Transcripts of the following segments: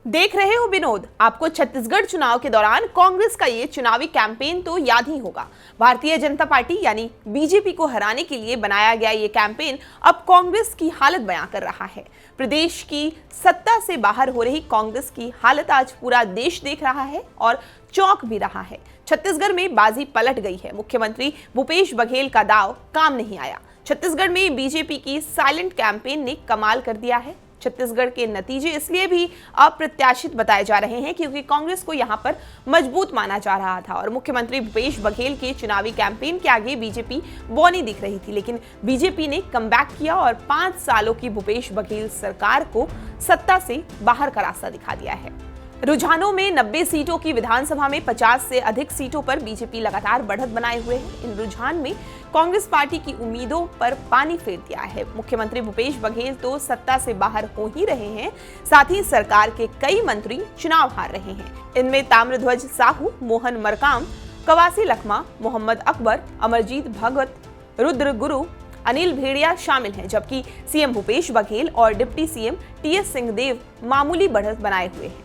देख रहे हो विनोद, आपको छत्तीसगढ़ चुनाव के दौरान कांग्रेस का ये चुनावी कैंपेन तो याद ही होगा। भारतीय जनता पार्टी यानी बीजेपी को हराने के लिए बनाया गया ये कैंपेन अब कांग्रेस की हालत बयां कर रहा है। प्रदेश की सत्ता से बाहर हो रही कांग्रेस की हालत आज पूरा देश देख रहा है और चौंक भी रहा है। छत्तीसगढ़ में बाजी पलट गई है। मुख्यमंत्री भूपेश बघेल का दाव काम नहीं आया। छत्तीसगढ़ में बीजेपी की साइलेंट कैंपेन ने कमाल कर दिया है। छत्तीसगढ़ के नतीजे इसलिए भी अप्रत्याशित बताए जा रहे हैं क्योंकि कांग्रेस को यहां पर मजबूत माना जा रहा था और मुख्यमंत्री भूपेश बघेल के चुनावी कैंपेन के आगे बीजेपी बौनी दिख रही थी। लेकिन बीजेपी ने कमबैक किया और 5 सालों की भूपेश बघेल सरकार को सत्ता से बाहर का रास्ता दिखा दिया है। रुझानों में 90 सीटों की विधानसभा में 50 से अधिक सीटों पर बीजेपी लगातार बढ़त बनाए हुए है। इन रुझान में कांग्रेस पार्टी की उम्मीदों पर पानी फेर दिया है। मुख्यमंत्री भूपेश बघेल तो सत्ता से बाहर हो ही रहे हैं, साथ ही सरकार के कई मंत्री चुनाव हार रहे हैं। इनमें ताम्रध्वज साहू, मोहन मरकाम, कवासी लखमा, मोहम्मद अकबर, अमरजीत भगत, रुद्र गुरु, अनिल भेड़िया शामिल हैं, जबकि सीएम भूपेश बघेल और डिप्टी सीएम टीएस सिंहदेव मामूली बढ़त बनाए हुए हैं।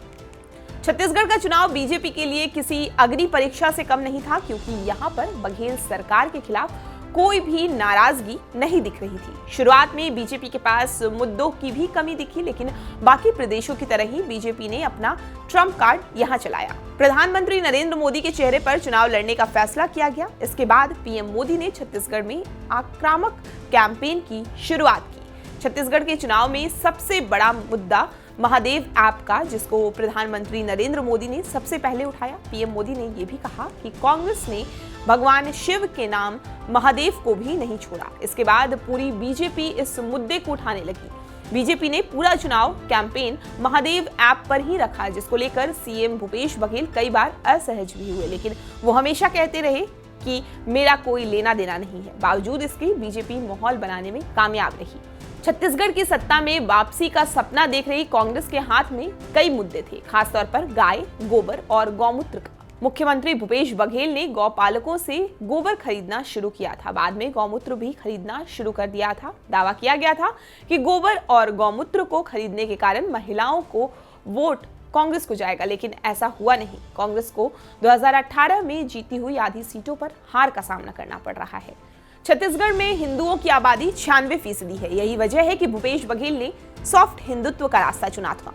छत्तीसगढ़ का चुनाव बीजेपी के लिए किसी अग्नि परीक्षा से कम नहीं था क्योंकि यहां पर बघेल सरकार के खिलाफ कोई भी नाराजगी नहीं दिख रही थी। शुरुआत में बीजेपी के पास मुद्दों की भी कमी दिखी, लेकिन बाकी प्रदेशों की तरह ही बीजेपी ने अपना ट्रम्प कार्ड यहां चलाया। प्रधानमंत्री नरेंद्र मोदी के चेहरे पर चुनाव लड़ने का फैसला किया गया। इसके बाद पीएम मोदी ने छत्तीसगढ़ में आक्रामक कैंपेन की शुरुआत की। छत्तीसगढ़ के चुनाव में सबसे बड़ा मुद्दा महादेव ऐप का, जिसको प्रधानमंत्री नरेंद्र मोदी ने सबसे पहले उठाया। पीएम मोदी ने यह भी कहा कि कांग्रेस ने भगवान शिव के नाम महादेव को भी नहीं छोड़ा। इसके बाद पूरी बीजेपी इस मुद्दे को उठाने लगी। बीजेपी ने पूरा चुनाव कैंपेन महादेव ऐप पर ही रखा, जिसको लेकर सीएम भूपेश बघेल कई बार असहज भी हुए, लेकिन वो हमेशा कहते रहे कि मेरा कोई लेना देना नहीं है। बावजूद इसके बीजेपी माहौल बनाने में कामयाब रही। छत्तीसगढ़ की सत्ता में वापसी का सपना देख रही कांग्रेस के हाथ में कई मुद्दे थे, खासतौर पर गाय, गोबर और गौमूत्र का। मुख्यमंत्री भूपेश बघेल ने गौपालकों से गोबर खरीदना शुरू किया था, बाद में गौमूत्र भी खरीदना शुरू कर दिया था। दावा किया गया था कि गोबर और गौमूत्र को खरीदने के कारण महिलाओं को वोट कांग्रेस को जाएगा, लेकिन ऐसा हुआ नहीं। कांग्रेस को 2018 में जीती हुई आधी सीटों पर हार का सामना करना पड़ रहा है। छत्तीसगढ़ में हिंदुओं की आबादी 96% है। यही वजह है कि भूपेश बघेल ने सॉफ्ट हिंदुत्व का रास्ता चुना था।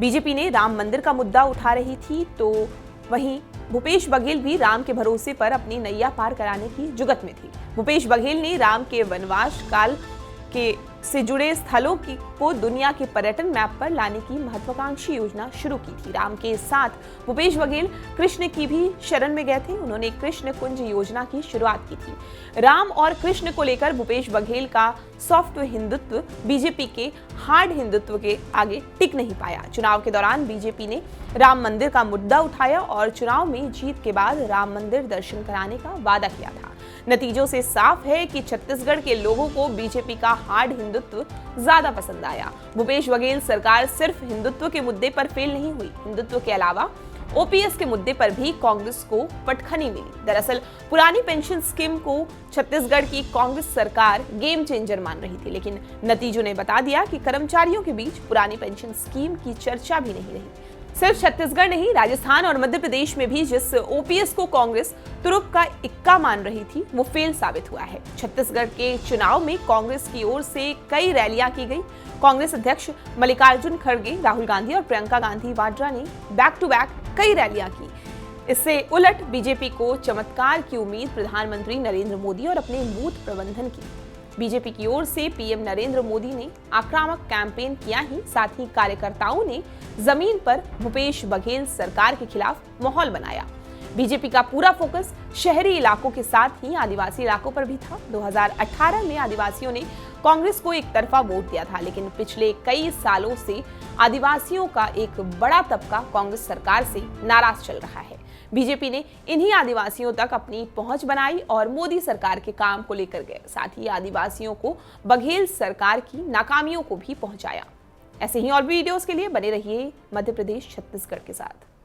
बीजेपी ने राम मंदिर का मुद्दा उठा रही थी, तो वहीं भूपेश बघेल भी राम के भरोसे पर अपनी नैया पार कराने की जुगत में थी। भूपेश बघेल ने राम के वनवास काल के से जुड़े स्थलों को दुनिया के पर्यटन मैप पर लाने की महत्वाकांक्षी योजना शुरू की थी। राम के साथ भूपेश बघेल कृष्ण की भी शरण में गए थे। उन्होंने कृष्ण कुंज योजना की शुरुआत की थी। राम और कृष्ण को लेकर भूपेश बघेल का सॉफ्ट हिंदुत्व बीजेपी के हार्ड हिंदुत्व के आगे टिक नहीं पाया। चुनाव के दौरान बीजेपी ने राम मंदिर का मुद्दा उठाया और चुनाव में जीत के बाद राम मंदिर दर्शन कराने का वादा किया था। नतीजों से साफ है कि छत्तीसगढ़ के लोगों को बीजेपी का हार्ड हिंदुत्व ज्यादा पसंद आया। भूपेश बघेल सरकार सिर्फ हिंदुत्व के मुद्दे पर फेल नहीं हुई, हिंदुत्व के अलावा ओपीएस के मुद्दे पर भी कांग्रेस को पटखनी मिली। दरअसल पुरानी पेंशन स्कीम को छत्तीसगढ़ की कांग्रेस सरकार गेम चेंजर मान रही थी, लेकिन नतीजों ने बता दिया कि कर्मचारियों के बीच पुरानी पेंशन स्कीम की चर्चा भी नहीं रही। सिर्फ छत्तीसगढ़ नहीं, राजस्थान और मध्य प्रदेश में भी जिस ओपीएस को कांग्रेस तुरुप का इक्का मान रही थी, वो फेल साबित हुआ है। छत्तीसगढ़ के चुनाव में कांग्रेस की ओर से कई रैलियां की गई। कांग्रेस अध्यक्ष मल्लिकार्जुन खड़गे, राहुल गांधी और प्रियंका गांधी वाड्रा ने बैक टू बैक कई रैलियां की। इससे उलट बीजेपी को चमत्कार की उम्मीद प्रधानमंत्री नरेंद्र मोदी और अपने बूथ प्रबंधन की। बीजेपी की ओर से पीएम नरेंद्र मोदी ने आक्रामक कैंपेन किया ही, साथ ही कार्यकर्ताओं ने जमीन पर भूपेश बघेल सरकार के खिलाफ माहौल बनाया। बीजेपी का पूरा फोकस शहरी इलाकों के साथ ही आदिवासी इलाकों पर भी था। 2018 में आदिवासियों ने कांग्रेस को एक तरफा वोट दिया था, लेकिन पिछले कई सालों से आदिवासियों का एक बड़ा तबका कांग्रेस सरकार से नाराज चल रहा है। बीजेपी ने इन्हीं आदिवासियों तक अपनी पहुंच बनाई और मोदी सरकार के काम को लेकर गए, साथ ही आदिवासियों को बघेल सरकार की नाकामियों को भी पहुंचाया। ऐसे ही और वीडियोस के लिए बने रहिए मध्य प्रदेश छत्तीसगढ़ के साथ।